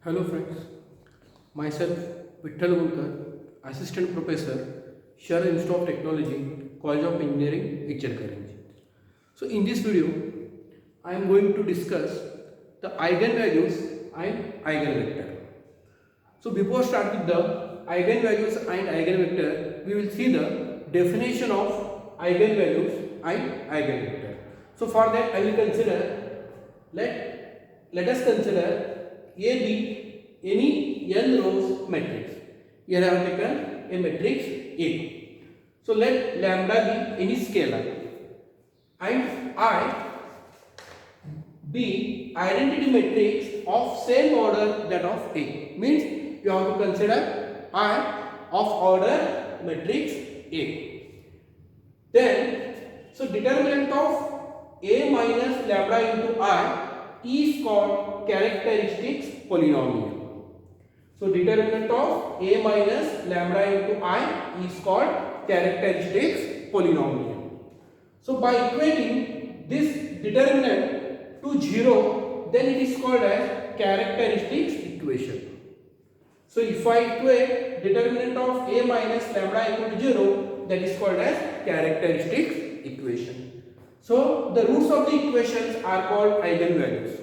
Hello friends, myself Vitthal Gulkar, Assistant Professor, Share Institute of Technology, College of Engineering, Ichalkaranji. So in this video, I am going to discuss the eigenvalues and eigenvector. So before start with the eigenvalues and eigenvector, we will see the definition of eigenvalues and eigenvector. So for that I will consider, let us consider A be any n rows matrix. Here I have taken a matrix A. So let lambda be any scalar and I be identity matrix of same order that of A. Means you have to consider I of order matrix A. Then, so determinant of A minus lambda into I is called characteristics polynomial. So determinant of A minus lambda into I is called characteristics polynomial. So by equating this determinant to 0, then it is called as characteristics equation. So if I equate determinant of A minus lambda equal to 0, that is called as characteristics equation. So the roots of the equations are called eigenvalues.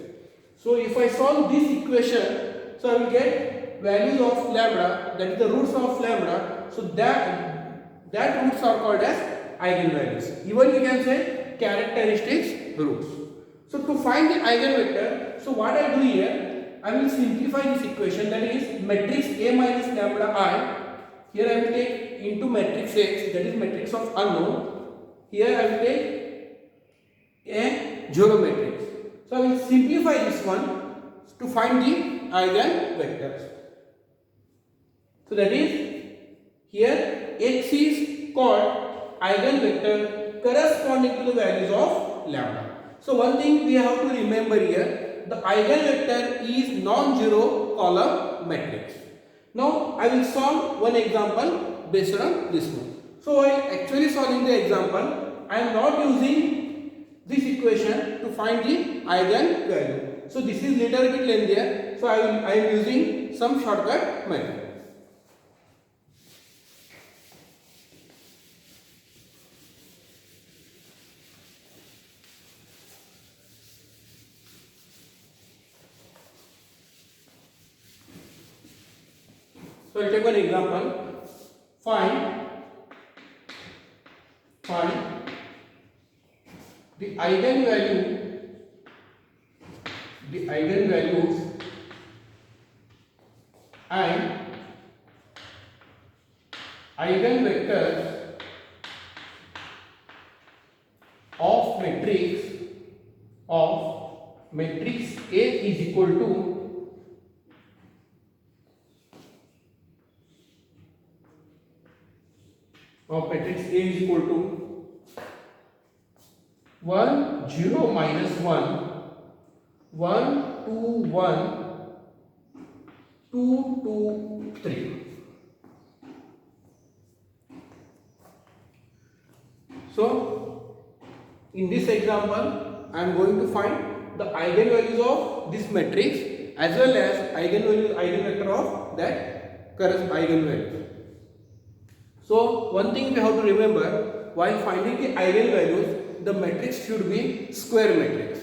So if I solve this equation, so I will get values of lambda, that is the roots of lambda. So that roots are called as eigenvalues. Even you can say characteristics roots. So to find the eigenvector, so what I do here, I will simplify this equation, that is matrix A minus lambda I. Here I will take into matrix X, that is matrix of unknown. Here I will take a 0 matrix. So I will simplify this one to find the eigenvectors. So that is, here X is called eigenvector corresponding to the values of lambda. So one thing we have to remember here, the eigenvector is non-zero column matrix. Now I will solve one example based on this one. So while actually solving the example, I am not using this equation to find the eigenvalue. So this is little bit lengthier. So I am using some shortcut method. So I'll take one example. Find the eigenvalues and eigenvectors of matrix A is equal to matrix A is equal to 1 0 minus 1 1 2 1 2 2 3. So in this example I am going to find the eigenvalues of this matrix as well as eigenvector of that corresponding eigenvalues. So one thing we have to remember, while finding the eigenvalues, the matrix should be square matrix.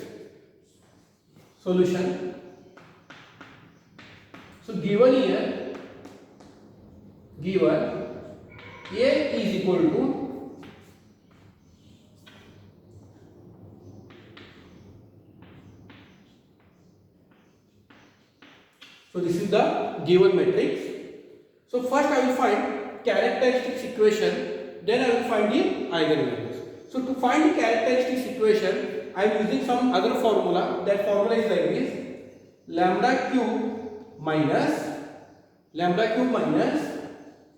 Solution. So given here, A is equal to so this is the given matrix. So first I will find characteristics equation, then I will find the eigenvalues. So to find the characteristics equation, I am using some other formula. That formula is like this: lambda cube minus,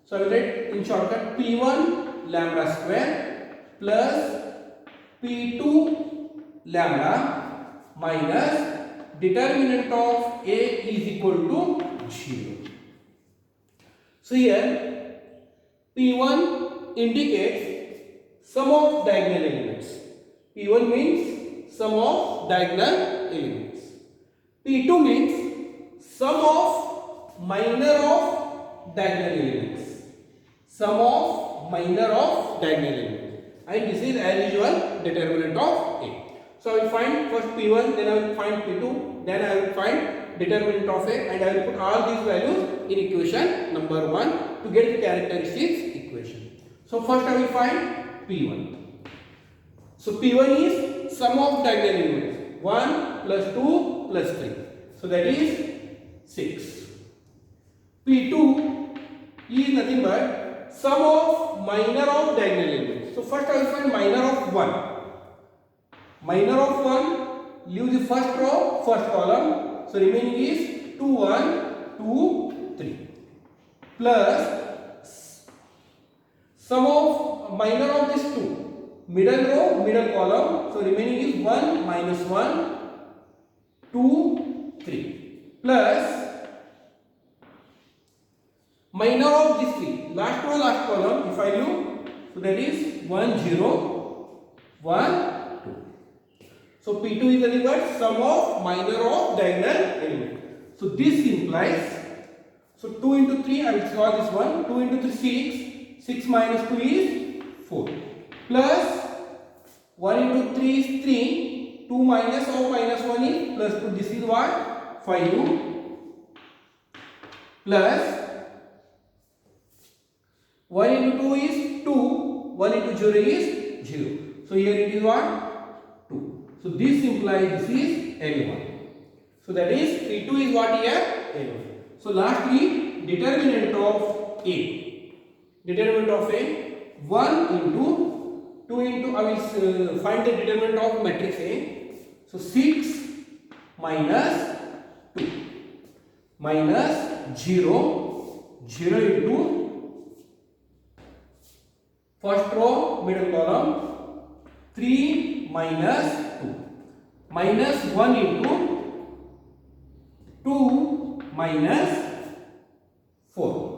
so I will write in shortcut P1 lambda square plus P2 lambda minus determinant of A is equal to 0. So here P1 indicates sum of diagonal elements. P1 means sum of diagonal elements. P2 means sum of minor of diagonal elements. Sum of minor of diagonal elements. And this is as usual determinant of A. So I will find first P1, then I will find P2, then I will find determinant of A, and I will put all these values in equation number 1 to get the characteristics equation. So first I will find P1. So P1 is sum of diagonal elements, 1 plus 2 plus 3. So that is 6. P2 is nothing but sum of minor of diagonal elements. So first I will find minor of 1. Minor of 1, leave the first row, first column. So remaining is 2, 1, 2, 3. Plus sum of minor of this 2. Middle row, middle column. So remaining is 1 minus 1, 2, 3. Plus minor of this 3. Last row, last column. If I look, so that is 1, 0, 1. So P2 is nothing but sum of minor of diagonal element. So this implies, so 2 into 3, I will solve this one. 2 into 3, 6. 6 minus 2 is 4. Plus 1 into 3 is 3. 2 minus of minus 1 is plus 2. This is what? 5. Plus 1 into 2 is 2. 1 into 0 is 0. So here it is what? 2. So this implies this is L1. So that is P2 is what here? L1. So lastly, determinant of A. Determinant of A, 1 into 2 into, I will find the determinant of matrix A. So 6 minus 2 minus 0, 0 into first row, middle column, 3 minus 2 minus 1 into 2 minus 4.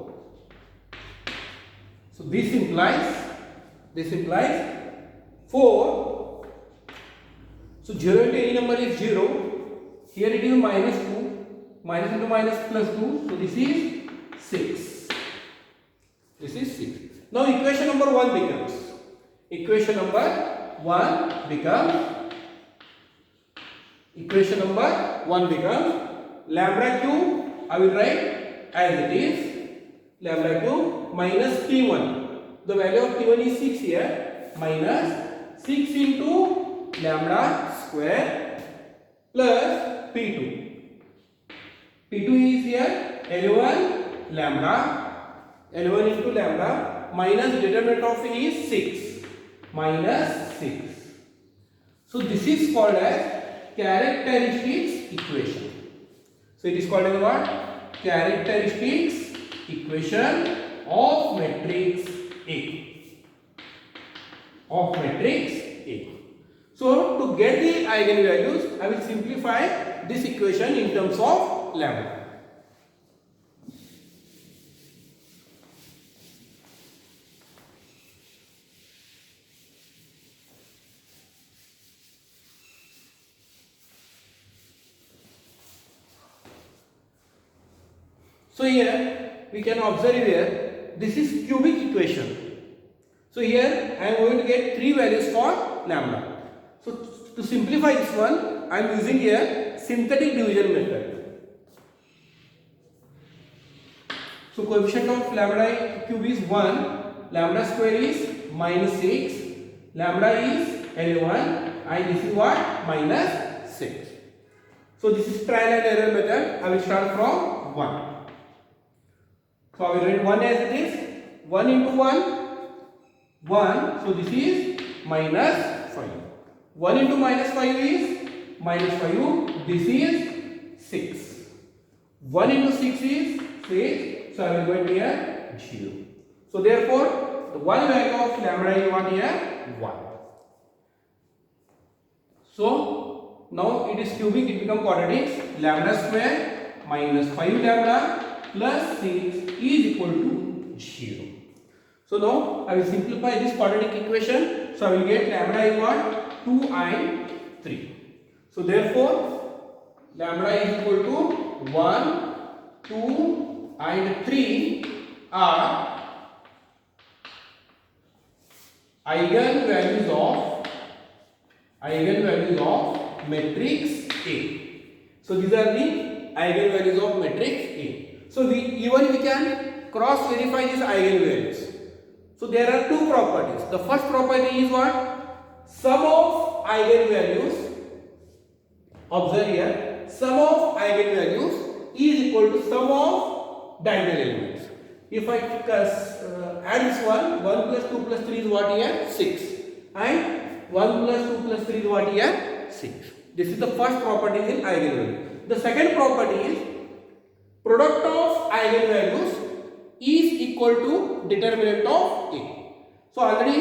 So this implies 4. So 0 into any number is 0. Here it is minus 2. Minus into minus plus 2. So this is 6. This is 6. Now equation number 1 becomes. Equation number 1 becomes lambda cube. I will write as it is, lambda cube minus P1. The value of P1 is 6 here, minus 6 into lambda square plus P2. P2 is here L1 lambda, L1 into lambda minus determinant of A is 6, minus 6. So this is called as characteristics equation. So it is called as what? Characteristics equation of matrix A. Of matrix A. So to get the eigenvalues, I will simplify this equation in terms of lambda. So here we can observe here, this is cubic equation. So here I am going to get 3 values for lambda. So to simplify this one, I am using here synthetic division method. So coefficient of lambda cube is 1, lambda square is minus 6, lambda is L1, and this is what? Minus 6. So this is trial and error method. I will start from 1. So I will write 1 as it is, 1 into 1, 1, so this is minus 5. 1 into minus 5 is minus 5, this is 6. 1 into 6 is 6, so I will write here 0. So therefore, the one value of lambda is what here? 1. So now it is cubic, it becomes quadratic. Lambda square minus 5 lambda plus 6 is equal to 0. So now I will simplify this quadratic equation. So I will get lambda is what? 2 and 3. So therefore lambda is equal to 1 2 and 3 are eigenvalues of matrix A. So these are the eigenvalues of matrix A. So we can cross verify these eigenvalues. So there are two properties. The first property is what? Sum of eigenvalues. Observe here, sum of eigenvalues is equal to sum of diagonal elements. If I add this one plus 2 plus 3 is what here? 6. And 1 plus 2 plus 3 is what here? 6. This is the first property in eigenvalue. The second property is product of eigenvalues is equal to determinant of A. So already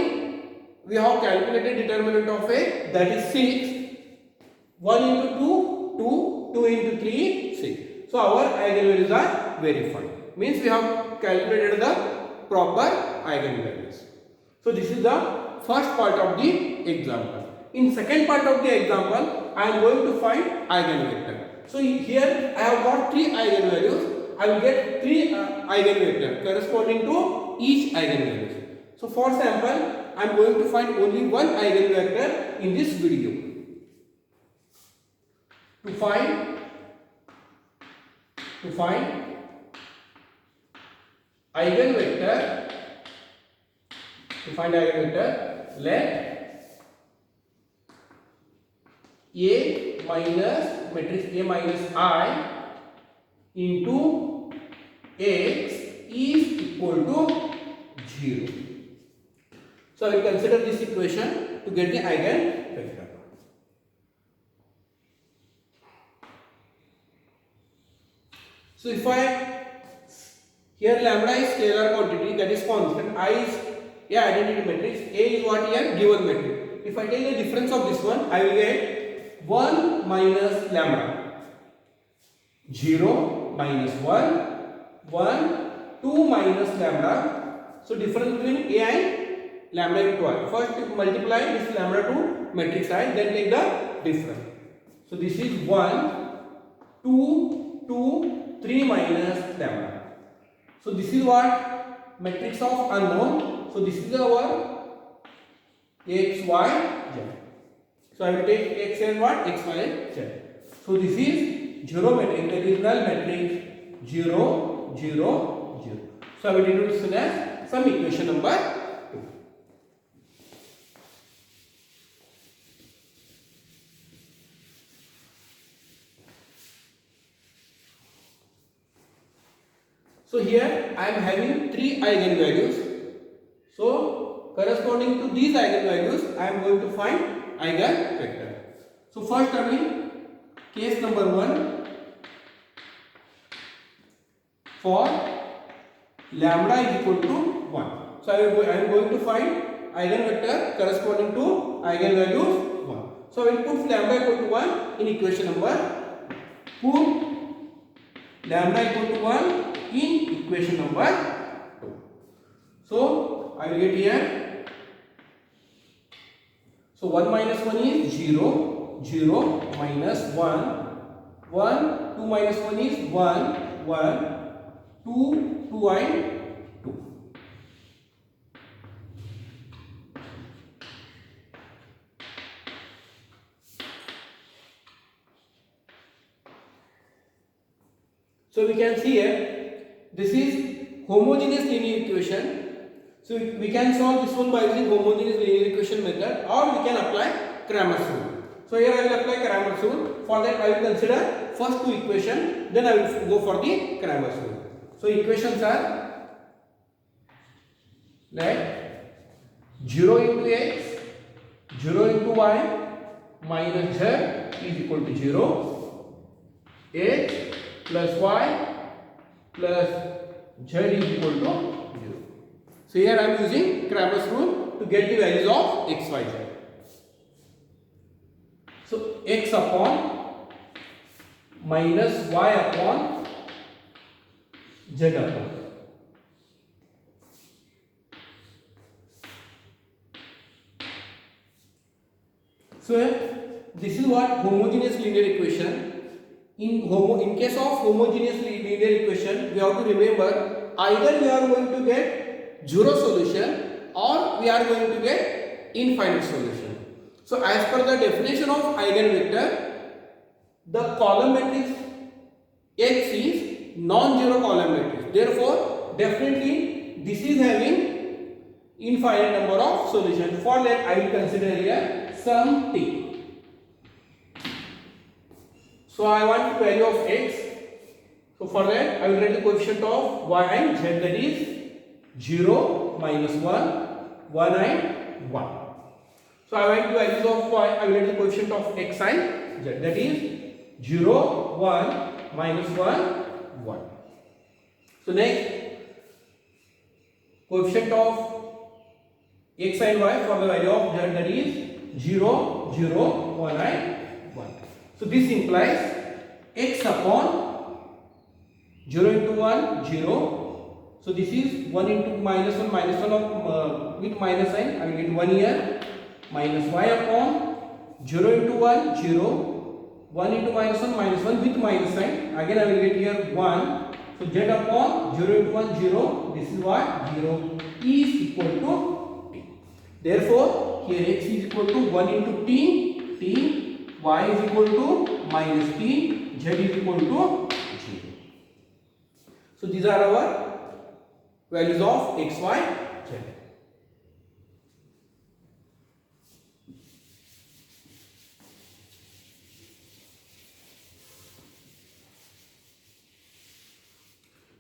we have calculated determinant of A, that is 6. 1 into 2, 2, 2 into 3, 6. So our eigenvalues are verified. Means we have calculated the proper eigenvalues. So this is the first part of the example. In second part of the example, I am going to find eigenvector. So here I have got 3 eigenvalues. I will get 3 eigenvectors corresponding to each eigenvalue. So for example, I am going to find only one eigenvector in this video. To find eigenvector, let A minus matrix A minus I into X is equal to 0. So I will consider this equation to get the eigenvector. So if here lambda is scalar quantity, that is constant, I is a identity matrix, A is what here? Given matrix. If I take the difference of this one, I will get 1 minus lambda, 0 minus 1, 1, 2 minus lambda. So difference between A and lambda is 12. First multiply this lambda to matrix I, then take the difference. So this is 1, 2, 2, 3 minus lambda. So this is what? Matrix of unknown. So this is our x, y, z. So I will take x and what? X, y, z. So this is 0 matrix, that is null matrix 0, 0, 0. So I will introduce this as some equation number 2. So here I am having 3 eigenvalues. So corresponding to these eigenvalues, I am going to find eigenvector. So first coming case number 1 for lambda is equal to 1. So I am going to find eigenvector corresponding to eigenvalues 1. So I will put lambda equal to 1 in equation number. Put lambda equal to 1 in equation number 2. So I will get here. So 1 minus 1 is 0, 0 minus 1, 1, 2 minus 1 is 1, 1, 2, 2 and 2. So we can see here, this is homogeneous linear equation. So we can solve this one by using homogeneous linear equation method, or we can apply Cramer's rule. So here I will apply Cramer's rule. For that I will consider first 2 equations, then I will go for the Cramer's rule. So equations are, let 0 into x, 0 into y minus z is equal to 0, x plus y plus z is equal to 0. So here I am using Cramer's rule to get the values of x, y, z. So x upon minus y upon z upon. So this is what homogeneous linear equation. in case of homogeneous linear equation, we have to remember either we are going to get zero solution or we are going to get infinite solution. So as per the definition of eigenvector, the column matrix X is non-zero column matrix. Therefore, definitely this is having infinite number of solutions. For that, I will consider here some t. So I want value of x. So for that, I will write the coefficient of y and z, that is 0, -1, 1 and 1. So I want the values of y, I will write the coefficient of x and z, that is 0, 1, -1, 1. So next, coefficient of x and y for the value of z, that is 0, 0, 1 and 1. So this implies x upon 0 into 1, 0. So this is 1 into -1, -1 of, with minus sign, I will get 1 here, minus y upon 0 into 1, 0. 1 into -1, -1 with minus sign, again I will get here 1. So z upon 0 into 1, 0. This is what? 0 is equal to t. Therefore, here x is equal to 1 into t, y is equal to minus t, z is equal to 0. So these are our values of x, y, z.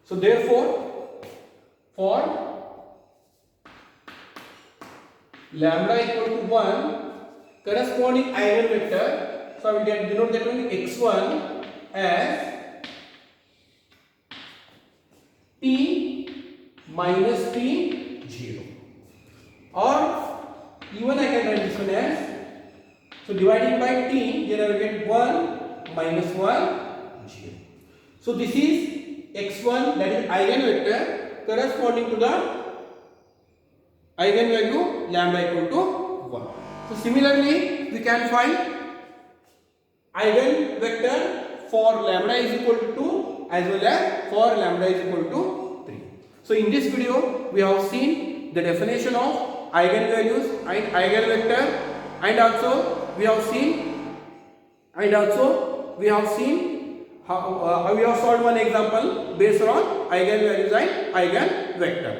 So therefore, for lambda equal to 1, corresponding eigenvector, so I will denote that one x1 as t minus t 0, or even I can write this one as, so dividing by t, here I will get 1 minus 1 0. So this is x1, that is eigenvector corresponding to the eigenvalue lambda equal to 1. So similarly, we can find eigenvector for lambda is equal to 2 as well as for lambda is equal to 3. So in this video, we have seen the definition of eigenvalues and eigenvector, and also we have seen how we have solved one example based on eigenvalues and eigenvector.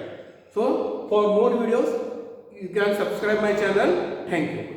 So for more videos, you can subscribe my channel. Thank you.